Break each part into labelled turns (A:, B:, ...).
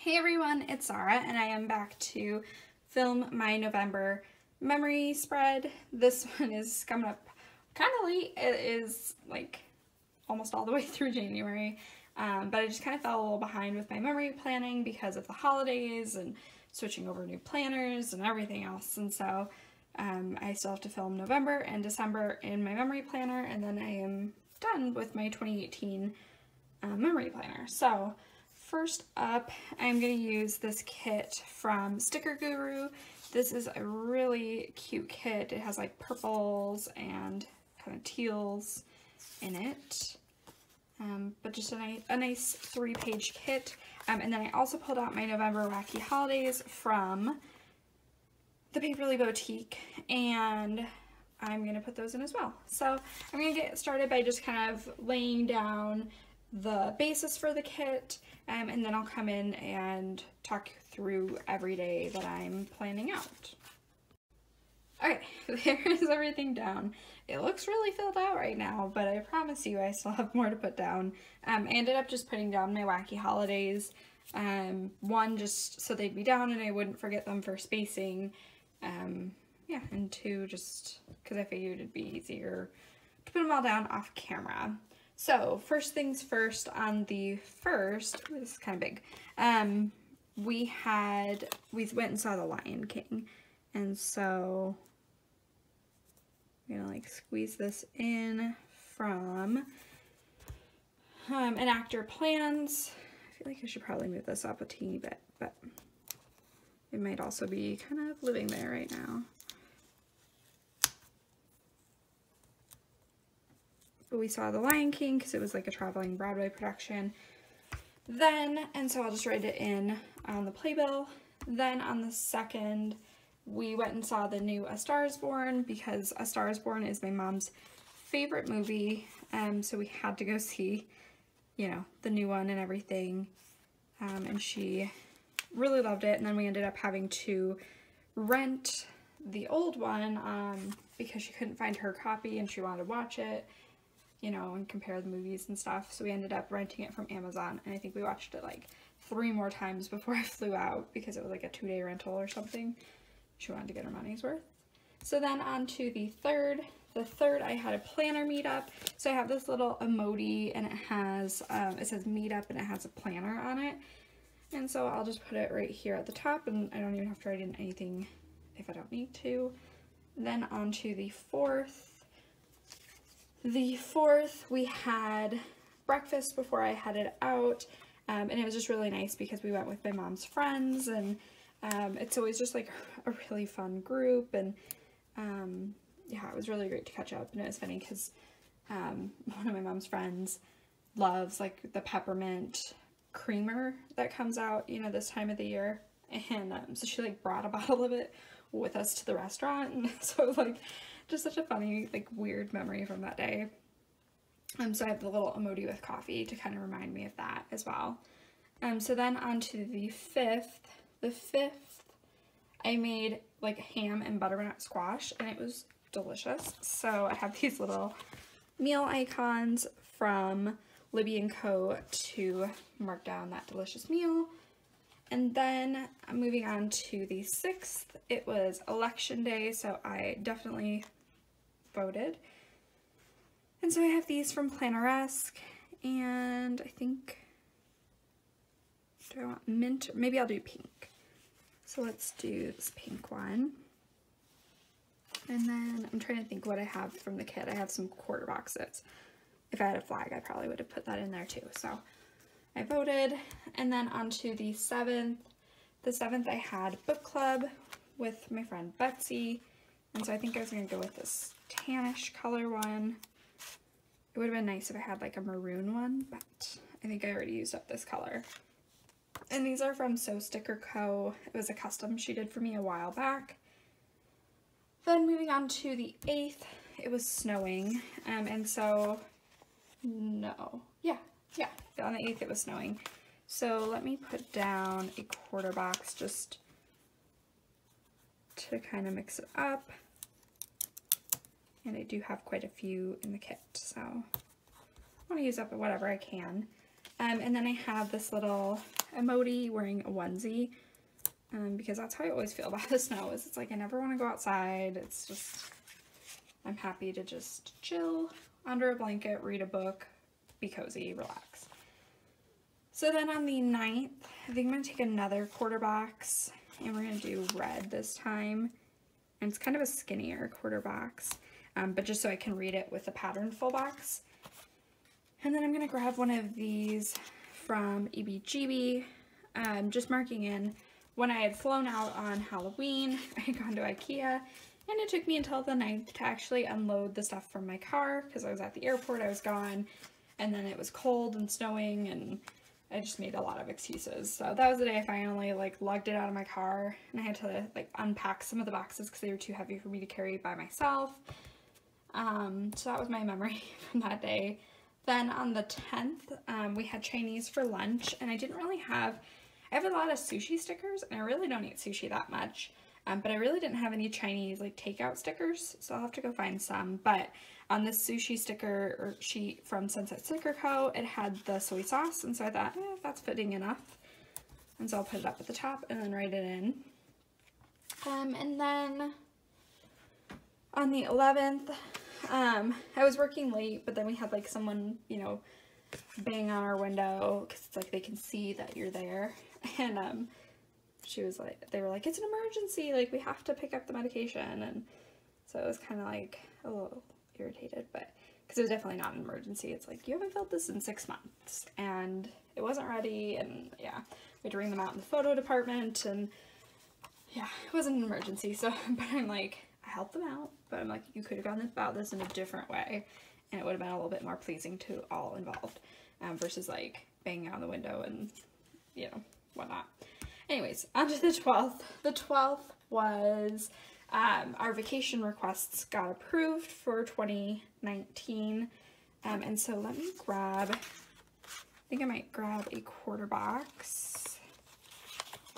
A: Hey everyone, it's Sarah and I am back to film my November memory spread. This one is coming up kind of late. It is like almost all the way through January, but I just kind of fell a little behind with my memory planning because of the holidays and switching over new planners and everything else, and so I still have to film November and December in my memory planner, and then I am done with my 2018 memory planner. So first up, I'm going to use this kit from Sticker Guru. This is a really cute kit. It has like purples and kind of teals in it, but just a nice 3-page kit. And then I also pulled out my November Wacky Holidays from the Paperly Bowtique, and I'm going to put those in as well. So I'm going to get started by just kind of laying down the basis for the kit, and then I'll come in and talk through every day that I'm planning out. Okay, there is everything down. It looks really filled out right now, but I promise you I still have more to put down. I ended up just putting down my Wacky Holidays, one just so they'd be down and I wouldn't forget them for spacing, yeah, and two just because I figured it'd be easier to put them all down off camera. So first things first, on the first, ooh, this is kind of big, we went and saw The Lion King, and so I'm gonna like squeeze this in from An Actor Plans. I feel like I should probably move this up a teeny bit, but it might also be kind of living there right now. But we saw The Lion King because it was like a traveling Broadway production then, and so I'll just write it in on the playbill. Then on the second, we went and saw the new A Star is Born because A Star is Born is my mom's favorite movie, so we had to go see, you know, the new one and everything, and she really loved it. And then we ended up having to rent the old one because she couldn't find her copy and she wanted to watch it, you know, and compare the movies and stuff. So we ended up renting it from Amazon, and I think we watched it like 3 more times before I flew out because it was like a 2-day rental or something. She wanted to get her money's worth. So then on to the third. The third, I had a planner meetup. So I have this little emoji, and it has, it says meetup, and it has a planner on it. And so I'll just put it right here at the top, and I don't even have to write in anything if I don't need to. Then on to the fourth. The fourth, we had breakfast before I headed out, and it was just really nice because we went with my mom's friends, and it's always just like a really fun group, and yeah, it was really great to catch up. And it was funny because one of my mom's friends loves like the peppermint creamer that comes out, you know, this time of the year, and so she like brought a bottle of it with us to the restaurant, and so it was like just such a funny, like, weird memory from that day. So I have the little emoji with coffee to kind of remind me of that as well. So then on to the fifth. The fifth, I made like ham and butternut squash, and it was delicious. So I have these little meal icons from Libbie and Co to mark down that delicious meal. And then moving on to the sixth, it was election day, so I definitely voted. And so I have these from Planneresque, and I think, do I want mint? Maybe I'll do pink. So let's do this pink one. And then I'm trying to think what I have from the kit. I have some quarter boxes. If I had a flag, I probably would have put that in there too. So I voted. And then on to the seventh. The seventh, I had book club with my friend Betsy, and so I think I was going to go with this tannish color one. It would have been nice if I had like a maroon one, but I think I already used up this color. And these are from Sticker Co. It was a custom she did for me a while back. Then moving on to the 8th, it was snowing, and so, no, yeah, on the 8th it was snowing. So let me put down a quarter box just to kind of mix it up. And I do have quite a few in the kit, so I want to use up whatever I can. And then I have this little emoji wearing a onesie, because that's how I always feel about the snow, is it's like I never want to go outside. It's just, I'm happy to just chill under a blanket, read a book, be cozy, relax. So then on the 9th, I think I'm going to take another quarter box, and we're going to do red this time. And it's kind of a skinnier quarter box, but just so I can read it with a pattern full box. And then I'm going to grab one of these from EbeeGbee, just marking in when I had flown out on Halloween. I had gone to IKEA, and it took me until the 9th to actually unload the stuff from my car because I was at the airport, I was gone, and then it was cold and snowing, and I just made a lot of excuses. So that was the day I finally like lugged it out of my car, and I had to like unpack some of the boxes because they were too heavy for me to carry by myself. So that was my memory from that day. Then on the 10th, we had Chinese for lunch, and I have a lot of sushi stickers, and I really don't eat sushi that much, but I really didn't have any Chinese like takeout stickers, so I'll have to go find some. But on this sushi sticker or sheet from Sunset Sticker Co, it had the soy sauce, and so I thought, that's fitting enough, and so I'll put it up at the top and then write it in. And then on the 11th, I was working late, but then we had like someone, you know, bang on our window because it's like they can see that you're there, and she was like, they were like, it's an emergency, like we have to pick up the medication, and so it was kind of like a little irritated, but because it was definitely not an emergency. It's like, you haven't filled this in 6 months, and it wasn't ready, and yeah, we had to ring them out in the photo department, and yeah, it wasn't an emergency. So, but I'm like, I helped them out, but I'm like, you could have gone about this in a different way, and it would have been a little bit more pleasing to all involved, versus like banging on the window and, you know, whatnot. Anyways, on to the 12th. The 12th was, our vacation requests got approved for 2019, and so let me grab, I think I might grab a quarter box.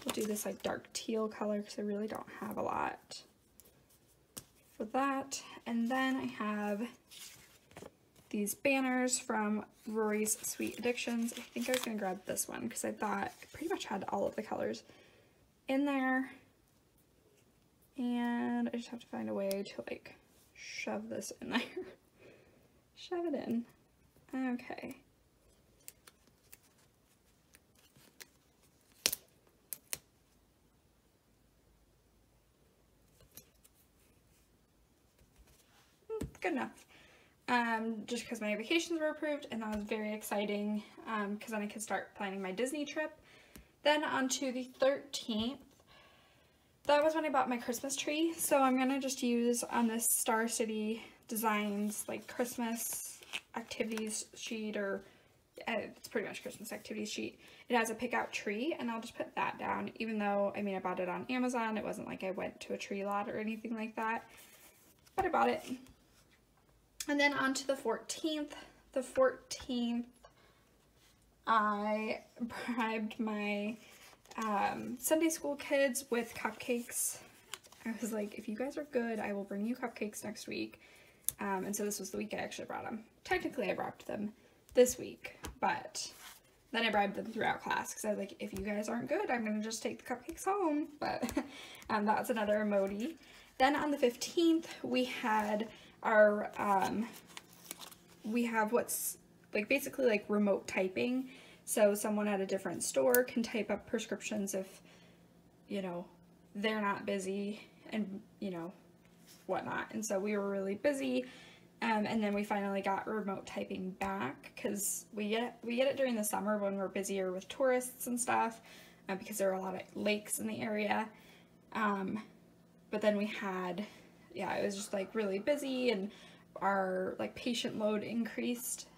A: We'll do this like dark teal color because I really don't have a lot for that. And then I have these banners from Rory's Sweet Addictions. I think I was going to grab this one because I thought it pretty much had all of the colors in there. And I just have to find a way to like shove this in there. Shove it in. Okay. Good enough. Just because my vacations were approved, and that was very exciting, because then I could start planning my Disney trip. Then on to the 13th, that was when I bought my Christmas tree, so I'm going to just use on this Star City Designs like Christmas activities sheet, or it's pretty much Christmas activities sheet. It has a pick out tree, and I'll just put that down, even though, I mean, I bought it on Amazon. It wasn't like I went to a tree lot or anything like that, but I bought it. And then on to the 14th. The 14th, I bribed my Sunday school kids with cupcakes. I was like, if you guys are good, I will bring you cupcakes next week. And so this was the week I actually brought them. Technically, I bribed them this week, but then I bribed them throughout class because I was like, if you guys aren't good, I'm going to just take the cupcakes home. But that's another emoji. Then on the 15th, we had our, we have what's like basically like remote typing. So someone at a different store can type up prescriptions if, you know, they're not busy and, you know, whatnot. And so we were really busy. And then we finally got remote typing back because we get it during the summer when we're busier with tourists and stuff, because there are a lot of lakes in the area. But then we had, yeah, it was just like really busy, and our like patient load increased,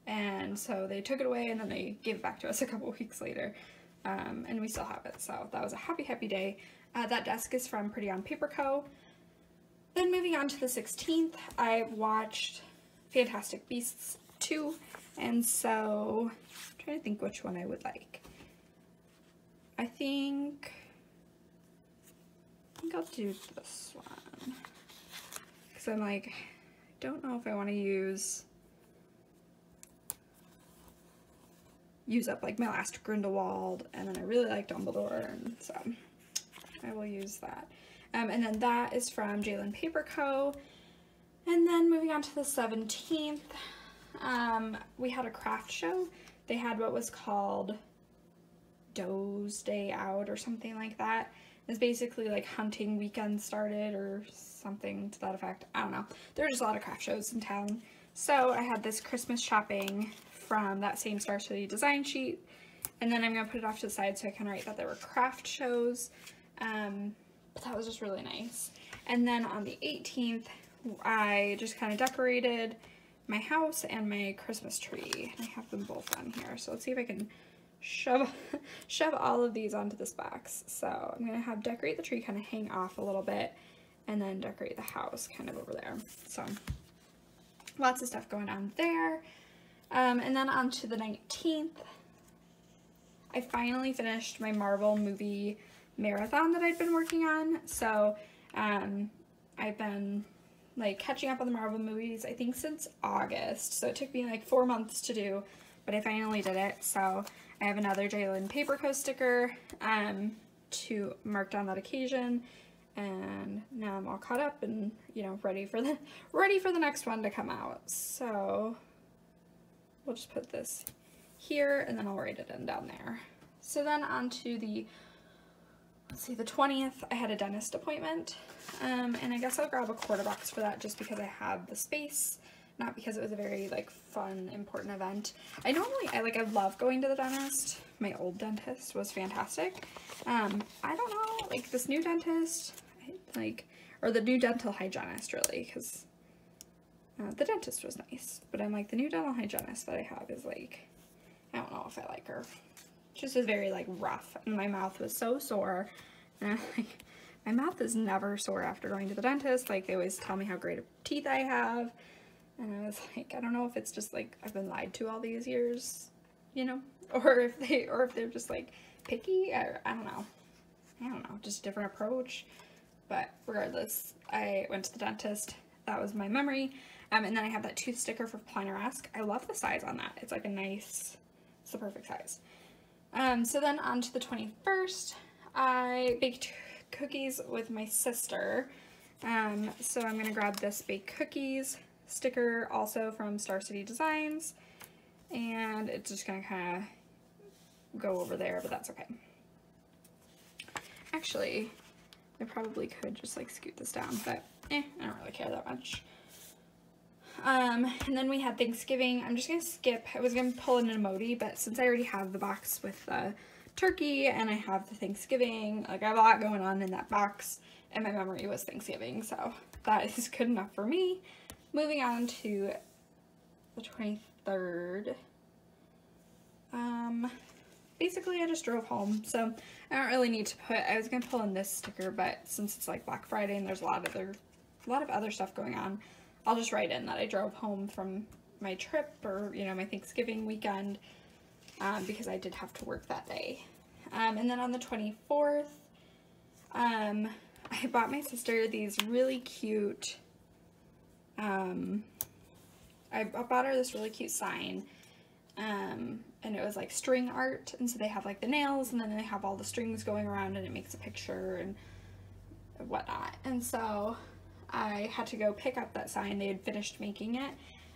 A: and so they took it away, and then they gave it back to us a couple weeks later, and we still have it. So that was a happy day. That desk is from Pretty on Paper Co. Then moving on to the 16th, I watched Fantastic Beasts 2, and so I'm trying to think which one I would like. I think I'll do this one, because I'm like, I don't know if I want to use use up like my last Grindelwald, and then I really like Dumbledore, and so I will use that. And then that is from JLynnPaperCo. And then moving on to the 17th, we had a craft show. They had what was called Doe's Day Out or something like that. It's basically like hunting weekend started or something to that effect. I don't know. There were just a lot of craft shows in town. So I had this Christmas shopping from that same Star City design sheet. And then I'm going to put it off to the side so I can write that there were craft shows. But that was just really nice. And then on the 18th, I just kind of decorated my house and my Christmas tree. I have them both on here. So let's see if I can shove all of these onto this box. So I'm going to have decorate the tree kind of hang off a little bit, and then decorate the house kind of over there. So lots of stuff going on there. And then on to the 19th, I finally finished my Marvel movie marathon that I'd been working on. So I've been like catching up on the Marvel movies, I think since August. So it took me like 4 months to do, but I finally did it. So I have another JLynnPaperCo sticker to mark down that occasion, and now I'm all caught up and, you know, ready for the next one to come out. So we'll just put this here, and then I'll write it in down there. So then on to the, let's see, the 20th, I had a dentist appointment, and I guess I'll grab a quarter box for that just because I have the space, not because it was a very like fun, important event. I love going to the dentist. My old dentist was fantastic. I don't know, like this new dentist, or the new dental hygienist really, because the dentist was nice, but I'm like, the new dental hygienist that I have is like, I don't know if I like her. Just is very like rough, and my mouth was so sore, and I'm like, my mouth is never sore after going to the dentist. Like, they always tell me how great of teeth I have, and I was like, I don't know if it's just like I've been lied to all these years, you know, or if they're just like picky, or I don't know, just a different approach. But regardless, I went to the dentist. That was my memory. And then I have that tooth sticker for Planneresque. I love the size on that. It's like a nice, it's the perfect size. So then on to the 21st, I baked cookies with my sister. So I'm going to grab this baked cookies sticker also from Star City Designs, and it's just going to kind of go over there, but that's okay. Actually, I probably could just like scoot this down, but I don't really care that much. And then we had Thanksgiving. I'm just going to skip. I was going to pull in an emoji, but since I already have the box with the turkey and I have the Thanksgiving, like I have a lot going on in that box, and my memory was Thanksgiving, so that is good enough for me. Moving on to the 23rd. Basically I just drove home, so I don't really need to put, I was going to pull in this sticker, but since it's like Black Friday and there's a lot of other stuff going on, I'll just write in that I drove home from my trip, or, you know, my Thanksgiving weekend, because I did have to work that day. And then on the 24th, I bought my sister these really cute, I bought her this really cute sign, and it was like string art, and so they have like the nails, and then they have all the strings going around, and it makes a picture and whatnot. And so I had to go pick up that sign. They had finished making it,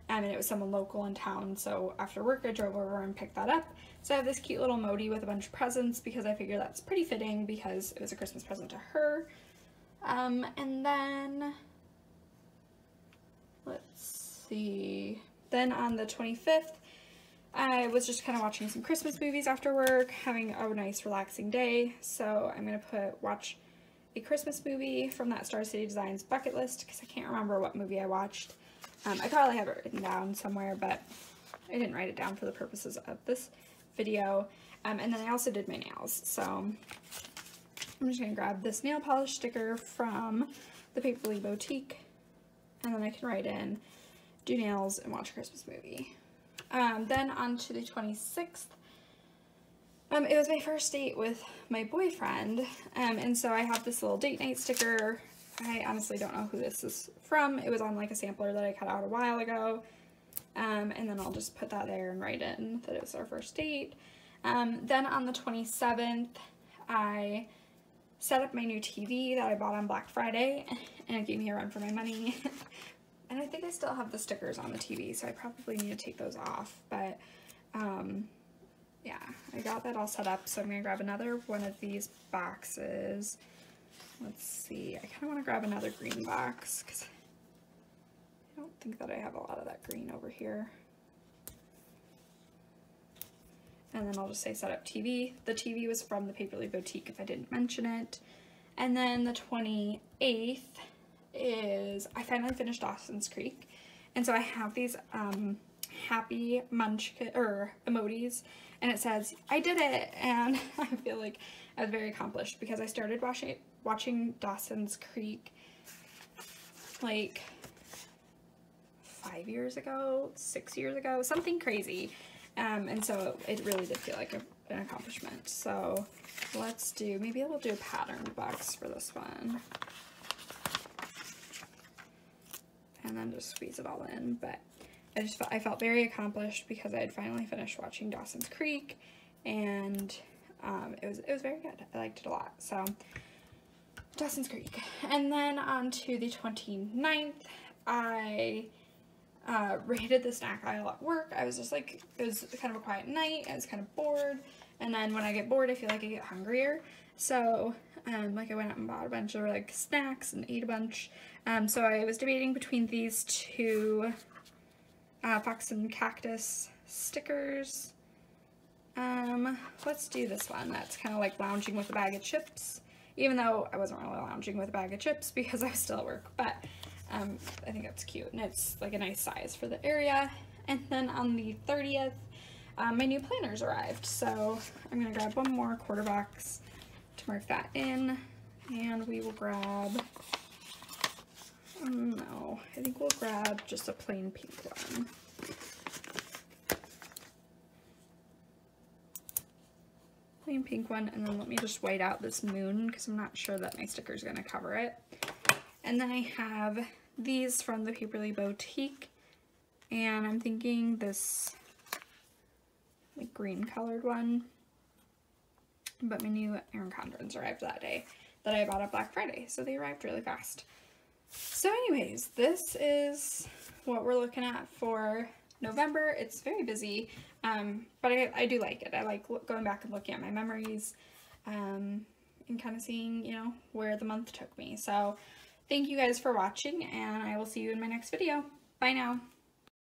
A: and it was someone local in town, so after work I drove over and picked that up. So I have this cute little emoji with a bunch of presents, because I figure that's pretty fitting because it was a Christmas present to her. And then let's see, then on the 25th I was just kind of watching some Christmas movies after work, having a nice relaxing day. So I'm going to watch a Christmas movie from that Star City Designs bucket list, because I can't remember what movie I watched. I probably have it written down somewhere, but I didn't write it down for the purposes of this video. And then I also did my nails, so I'm just going to grab this nail polish sticker from the Paperly Bowtique, and then I can write in, do nails and watch a Christmas movie. Then on to the 26th, it was my first date with my boyfriend, and so I have this little date night sticker. I honestly don't know who this is from. It was on like a sampler that I cut out a while ago, And then I'll just put that there and write in that it was our first date. Then on the 27th, I set up my new TV that I bought on Black Friday, and it gave me a run for my money. And I think I still have the stickers on the TV, so I probably need to take those off, but yeah, I got that all set up, so I'm going to grab another one of these boxes. Let's see, I kind of want to grab another green box, because I don't think that I have a lot of that green over here. And then I'll just say set up TV. The TV was from the Paperly Bowtique if I didn't mention it. And then the 28th is, I finally finished Dawson's Creek. And so I have these happy munchkin or emojis, and it says, I did it. And I feel like I was very accomplished because I started watching Dawson's Creek like 5 years ago, 6 years ago, something crazy. And so it really did feel like an accomplishment. So let's do, maybe we'll do a patterned box for this one. And then just squeeze it all in. But I felt very accomplished because I had finally finished watching Dawson's Creek, and it was very good. I liked it a lot. So Dawson's Creek. And then on to the 29th, I raided the snack aisle at work. I was just like, it was kind of a quiet night. I was kind of bored. And then when I get bored, I feel like I get hungrier. So, like I went out and bought a bunch of like snacks and ate a bunch. So I was debating between these two Fox and Cactus stickers. Let's do this one. That's kind of like lounging with a bag of chips. Even though I wasn't really lounging with a bag of chips because I was still at work. But I think that's cute, and it's like a nice size for the area. And then on the 30th, my new planners arrived, so I'm gonna grab one more quarter box to mark that in, and we will grab, no, I think we'll grab just a plain pink one. Plain pink one, and then let me just white out this moon because I'm not sure that my sticker is gonna cover it. And then I have these from the Paperly Bowtique, and I'm thinking this like green colored one, but my new Erin Condrens arrived that day that I bought on Black Friday, so they arrived really fast. So anyways, this is what we're looking at for November. It's very busy, but I do like it. I like going back and looking at my memories, and kind of seeing, you know, where the month took me. So thank you guys for watching, and I will see you in my next video. Bye now.